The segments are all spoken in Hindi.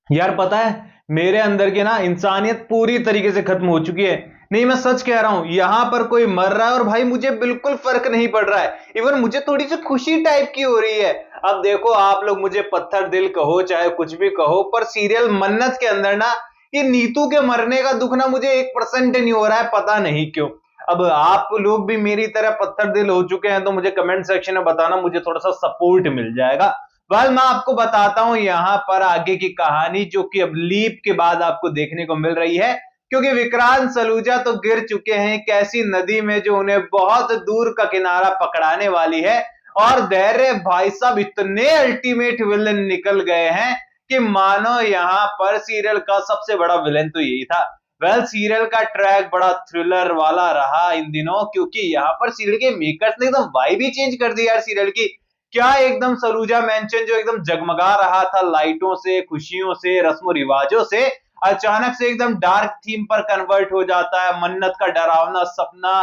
यार पता है, मेरे अंदर की ना इंसानियत पूरी तरीके से खत्म हो चुकी है। नहीं, मैं सच कह रहा हूं, यहां पर कोई मर रहा है और भाई मुझे बिल्कुल फर्क नहीं पड़ रहा है। इवन मुझे थोड़ी सी खुशी टाइप की हो रही है। अब देखो, आप लोग मुझे पत्थर दिल कहो चाहे कुछ भी कहो, पर सीरियल मन्नत के अंदर ना ये नीतू के मरने का दुख ना मुझे 1% नहीं हो रहा है, पता नहीं क्यों। अब आप लोग भी मेरी तरह पत्थर दिल हो चुके हैं तो मुझे कमेंट सेक्शन में बताना, मुझे थोड़ा सा सपोर्ट मिल जाएगा। मैं आपको बताता हूं यहां पर आगे की कहानी, जो कि अब लीप के बाद आपको देखने को मिल रही है। क्योंकि विक्रांत सलूजा तो गिर चुके हैं एक ऐसी नदी में जो उन्हें बहुत दूर का किनारा पकड़ाने वाली है। और धैर्य भाई साहब इतने अल्टीमेट विलन निकल गए हैं कि मानो यहां पर सीरियल का सबसे बड़ा विलन तो यही था। सीरियल का ट्रैक बड़ा थ्रिलर वाला रहा इन दिनों, क्योंकि यहाँ पर सीरियल के मेकर्स ने एकदम वाइब ही चेंज कर दी यार सीरियल की। क्या एकदम सलूजा मैंशन जो एकदम जगमगा रहा था लाइटों से, खुशियों से, रस्मो रिवाजों से, अचानक से एकदम डार्क थीम पर कन्वर्ट हो जाता है। मन्नत का डरावना सपना,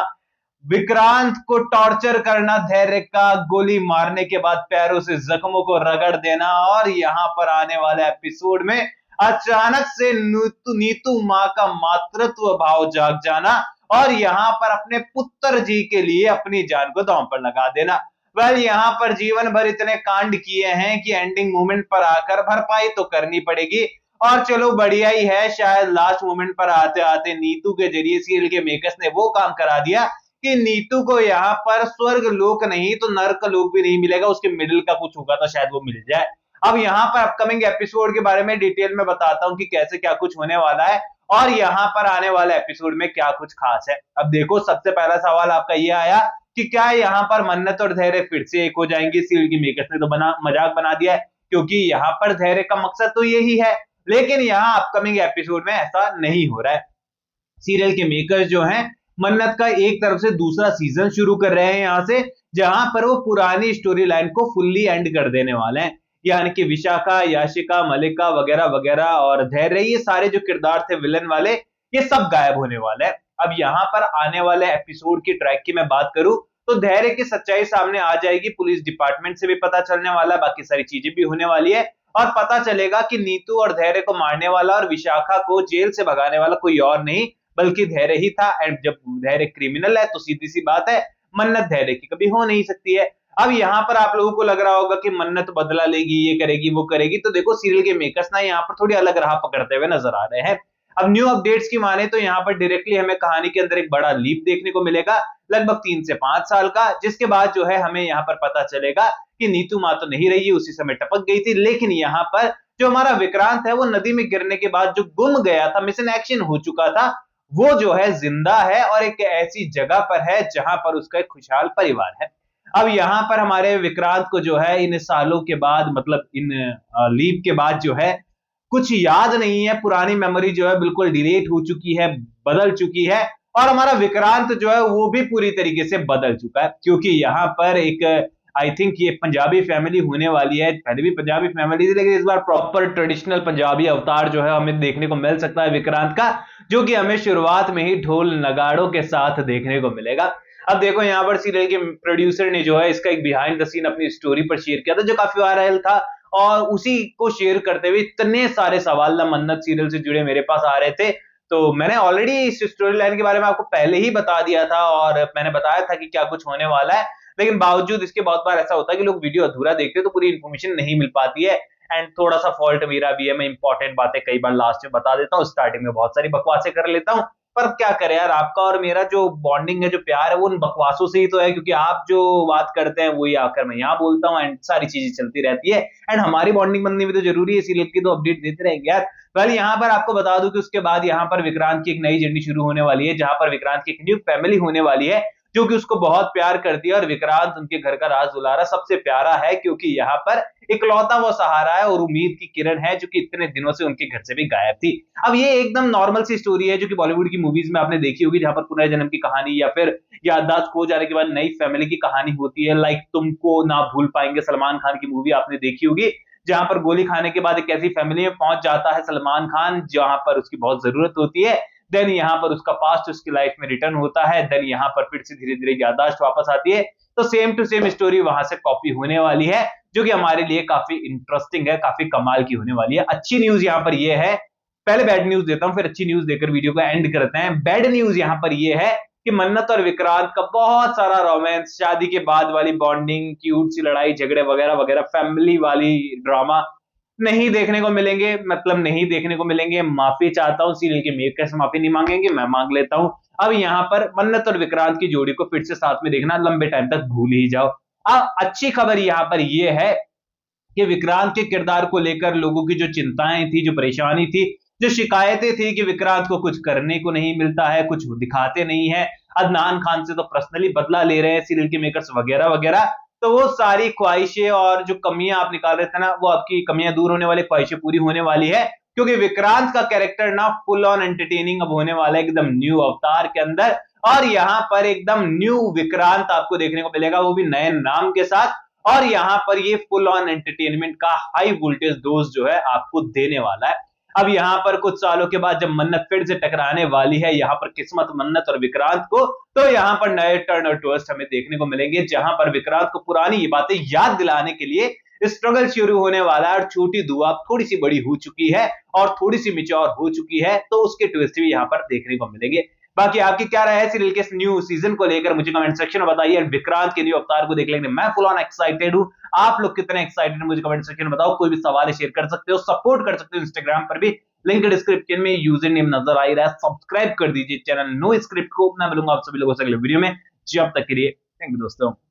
विक्रांत को टॉर्चर करना, धैर्य का गोली मारने के बाद पैरों से जख्मों को रगड़ देना, और यहां पर आने वाले एपिसोड में अचानक से नीतू नीतू माँ का मातृत्व भाव जाग जाना, और यहां पर अपने पुत्र जी के लिए अपनी जान को दांव पर लगा देना। यहाँ पर जीवन भर इतने कांड किए हैं कि एंडिंग मोमेंट पर आकर भरपाई तो करनी पड़ेगी। और चलो बढ़िया ही है, शायद लास्ट मोमेंट पर आते आते नीतू के जरिए सीरियल के मेकर्स ने वो काम करा दिया कि नीतू को यहाँ पर स्वर्ग लोक नहीं तो नर्क लोक भी नहीं मिलेगा, उसके मिडिल का कुछ होगा तो शायद वो मिल जाए। अब यहाँ पर अपकमिंग एपिसोड के बारे में डिटेल में बताता हूँ कि कैसे क्या कुछ होने वाला है और यहाँ पर आने वाले एपिसोड में क्या कुछ खास है। अब देखो, सबसे पहला सवाल आपका ये आया कि क्या यहाँ पर मन्नत और धैर्य फिर से एक हो जाएंगे। सीरियल की मेकर्स ने तो मजाक बना दिया है, क्योंकि यहाँ पर धैर्य का मकसद तो यही है, लेकिन यहाँ अपकमिंग एपिसोड में ऐसा नहीं हो रहा है। सीरियल के मेकर्स जो हैं मन्नत का एक तरफ से दूसरा सीजन शुरू कर रहे हैं यहाँ से, जहां पर वो पुरानी स्टोरी लाइन को फुल्ली एंड कर देने वाले हैं। यानी कि विशाखा, याशिका, मलिका वगैरह वगैरह और धैर्य, ये सारे जो किरदार थे विलन वाले, ये सब गायब होने वाले हैं। अब यहाँ पर आने वाले एपिसोड की ट्रैक की मैं बात करूं तो धैर्य की सच्चाई सामने आ जाएगी, पुलिस डिपार्टमेंट से भी पता चलने वाला है, बाकी सारी चीजें भी होने वाली है, और पता चलेगा कि नीतू और धैर्य को मारने वाला और विशाखा को जेल से भगाने वाला कोई और नहीं बल्कि धैर्य ही था। एंड जब धैर्य क्रिमिनल है तो सीधी सी बात है, मन्नत धैर्य की कभी हो नहीं सकती है। अब यहाँ पर आप लोगों को लग रहा होगा कि मन्नत बदला लेगी, ये करेगी वो करेगी, तो देखो सीरियल के मेकर्स ना यहाँ पर थोड़ी अलग राह पकड़ते हुए नजर आ रहे हैं। अब न्यू अपडेट्स की माने तो यहाँ पर डायरेक्टली हमें कहानी के अंदर एक बड़ा लीप देखने को मिलेगा, लगभग 3 से 5 साल का, जिसके बाद जो है हमें यहाँ पर पता चलेगा कि नीतू माँ तो नहीं रही, उसी समय टपक गई थी, लेकिन यहाँ पर जो हमारा विक्रांत है वो नदी में गिरने के बाद जो गुम गया था, मिस इन एक्शन हो चुका था, वो जो है जिंदा है और एक ऐसी जगह पर है जहां पर उसका एक खुशहाल परिवार है। अब यहाँ पर हमारे विक्रांत को जो है इन सालों के बाद, मतलब इन लीप के बाद जो है कुछ याद नहीं है, पुरानी मेमोरी जो है बिल्कुल डिलीट हो चुकी है, बदल चुकी है, और हमारा विक्रांत जो है वो भी पूरी तरीके से बदल चुका है, क्योंकि यहाँ पर एक आई थिंक ये पंजाबी फैमिली होने वाली है। पहले भी पंजाबी फैमिली थी, लेकिन इस बार प्रॉपर ट्रेडिशनल पंजाबी अवतार जो है हमें देखने को मिल सकता है विक्रांत का, जो कि हमें शुरुआत में ही ढोल नगाड़ों के साथ देखने को मिलेगा। अब देखो, यहाँ पर सीरियल के प्रोड्यूसर ने जो है इसका एक बिहाइंड द सीन अपनी स्टोरी पर शेयर किया था, जो काफी वायरल था, और उसी को शेयर करते हुए इतने सारे सवाल ना मन्नत सीरियल से जुड़े मेरे पास आ रहे थे। तो मैंने ऑलरेडी इस स्टोरी लाइन के बारे में आपको पहले ही बता दिया था और मैंने बताया था कि क्या कुछ होने वाला है, लेकिन बावजूद इसके बहुत बार ऐसा होता है कि लोग वीडियो अधूरा देखते हैं तो पूरी इन्फॉर्मेशन नहीं मिल पाती है। एंड थोड़ा सा फॉल्ट मेरा भी है, मैं इंपॉर्टेंट बातें कई बार लास्ट में बता देता हूँ, स्टार्टिंग में बहुत सारी बकवासें कर लेता हूँ, पर क्या करें यार, आपका और मेरा जो बॉन्डिंग है, जो प्यार है, वो उन बकवासों से ही तो है, क्योंकि आप जो बात करते हैं वही आकर मैं यहाँ बोलता हूँ, एंड सारी चीजें चलती रहती है, एंड हमारी बॉन्डिंग बननी भी तो जरूरी है, सीरियल की तो अपडेट देते रहेंगे यार। वेल, यहाँ पर आपको बता दूं कि उसके बाद यहाँ पर विक्रांत की एक नई जर्नी शुरू होने वाली है, जहां पर विक्रांत की एक न्यू फैमिली होने वाली है, जो कि उसको बहुत प्यार करती है, और विक्रांत उनके घर का राज दुलारा सबसे प्यारा है, क्योंकि यहाँ पर इकलौता वो सहारा है और उम्मीद की किरण है, जो कि इतने दिनों से उनके घर से भी गायब थी। अब ये एकदम नॉर्मल सी स्टोरी है जो कि बॉलीवुड की मूवीज में आपने देखी होगी, जहां पर पुनर्जन्म की कहानी या फिर याददाश्त खो जाने के बाद नई फैमिली की कहानी होती है। लाइक तुमको ना भूल पाएंगे, सलमान खान की मूवी आपने देखी होगी, जहां पर गोली खाने के बाद एक ऐसी फैमिली में पहुंच जाता है सलमान खान जहां पर उसकी बहुत जरूरत होती है। देन यहाँ पर उसका पास्ट उसकी लाइफ में रिटर्न होता है, देन यहाँ पर फिर से धीरे धीरे याददाश्त वापस आती है, तो सेम टू सेम स्टोरी वहां से कॉपी होने वाली है, जो कि हमारे लिए काफी इंटरेस्टिंग है, काफी कमाल की होने वाली है। अच्छी न्यूज यहां पर यह है, पहले बैड न्यूज देता हूं, फिर अच्छी न्यूज देकर वीडियो को एंड करते हैं। बैड न्यूज यहां पर यह है कि मन्नत और विक्रांत का बहुत सारा रोमांस, शादी के बाद वाली बॉन्डिंग, क्यूट सी लड़ाई झगड़े वगैरह वगैरह, फैमिली वाली ड्रामा नहीं देखने को मिलेंगे, मतलब नहीं देखने को मिलेंगे। माफी चाहता हूं, सीरियल के मेकर्स से माफी नहीं मांगेंगे, मैं मांग लेता हूं। अब यहां पर मन्नत और विक्रांत की जोड़ी को फिर से साथ में देखना लंबे टाइम तक भूल ही जाओ। अब अच्छी खबर यहां पर यह है कि विक्रांत के किरदार को लेकर लोगों की जो चिंताएं थी, जो परेशानी थी, जो शिकायतें थी कि विक्रांत को कुछ करने को नहीं मिलता है, कुछ दिखाते नहीं है, अदनान खान से तो पर्सनली बदला ले रहे हैं सीरियल के मेकर्स वगैरह वगैरह, तो वो सारी ख्वाहिशें और जो कमियां आप निकाल रहे थे ना, वो आपकी कमियां दूर होने वाली, ख्वाहिशें पूरी होने वाली है। क्योंकि विक्रांत का कैरेक्टर ना फुल ऑन एंटरटेनिंग अब होने वाला है, एकदम न्यू अवतार के अंदर। और यहां पर एकदम न्यू विक्रांत आपको देखने को मिलेगा, वो भी नए नाम के साथ। और यहां पर ये फुल ऑन एंटरटेनमेंट का हाई वोल्टेज डोज जो है आपको देने वाला है। अब यहां पर कुछ सालों के बाद जब मन्नत फिर से टकराने वाली है यहां पर किस्मत मन्नत और विक्रांत को, तो यहां पर नए टर्न और ट्विस्ट हमें देखने को मिलेंगे, जहां पर विक्रांत को पुरानी ये बातें याद दिलाने के लिए स्ट्रगल शुरू होने वाला है। और छोटी दुआ थोड़ी सी बड़ी हो चुकी है और थोड़ी सी मिच्योर हो चुकी है, तो उसके ट्विस्ट भी यहां पर देखने को मिलेंगे। बाकी आपकी क्या राय है सीरियल के न्यू सीजन को लेकर, मुझे कमेंट सेक्शन में बताइए। विक्रांत के न्यू अवतार को देख लेंगे, मैं फुल ऑन एक्साइटेड हूं। आप लोग कितने एक्साइटेड हैं मुझे कमेंट सेक्शन में बताओ। कोई भी सवाल शेयर कर सकते हो, सपोर्ट कर सकते हो इंस्टाग्राम पर भी, लिंक डिस्क्रिप्शन में यूजर नेम नजर आ रहा है। सब्सक्राइब कर दीजिए चैनल नो स्क्रिप्ट को। मैं मिलूंगा आप सभी लोगों से अगले वीडियो में, जब तक के लिए थैंक यू दोस्तों।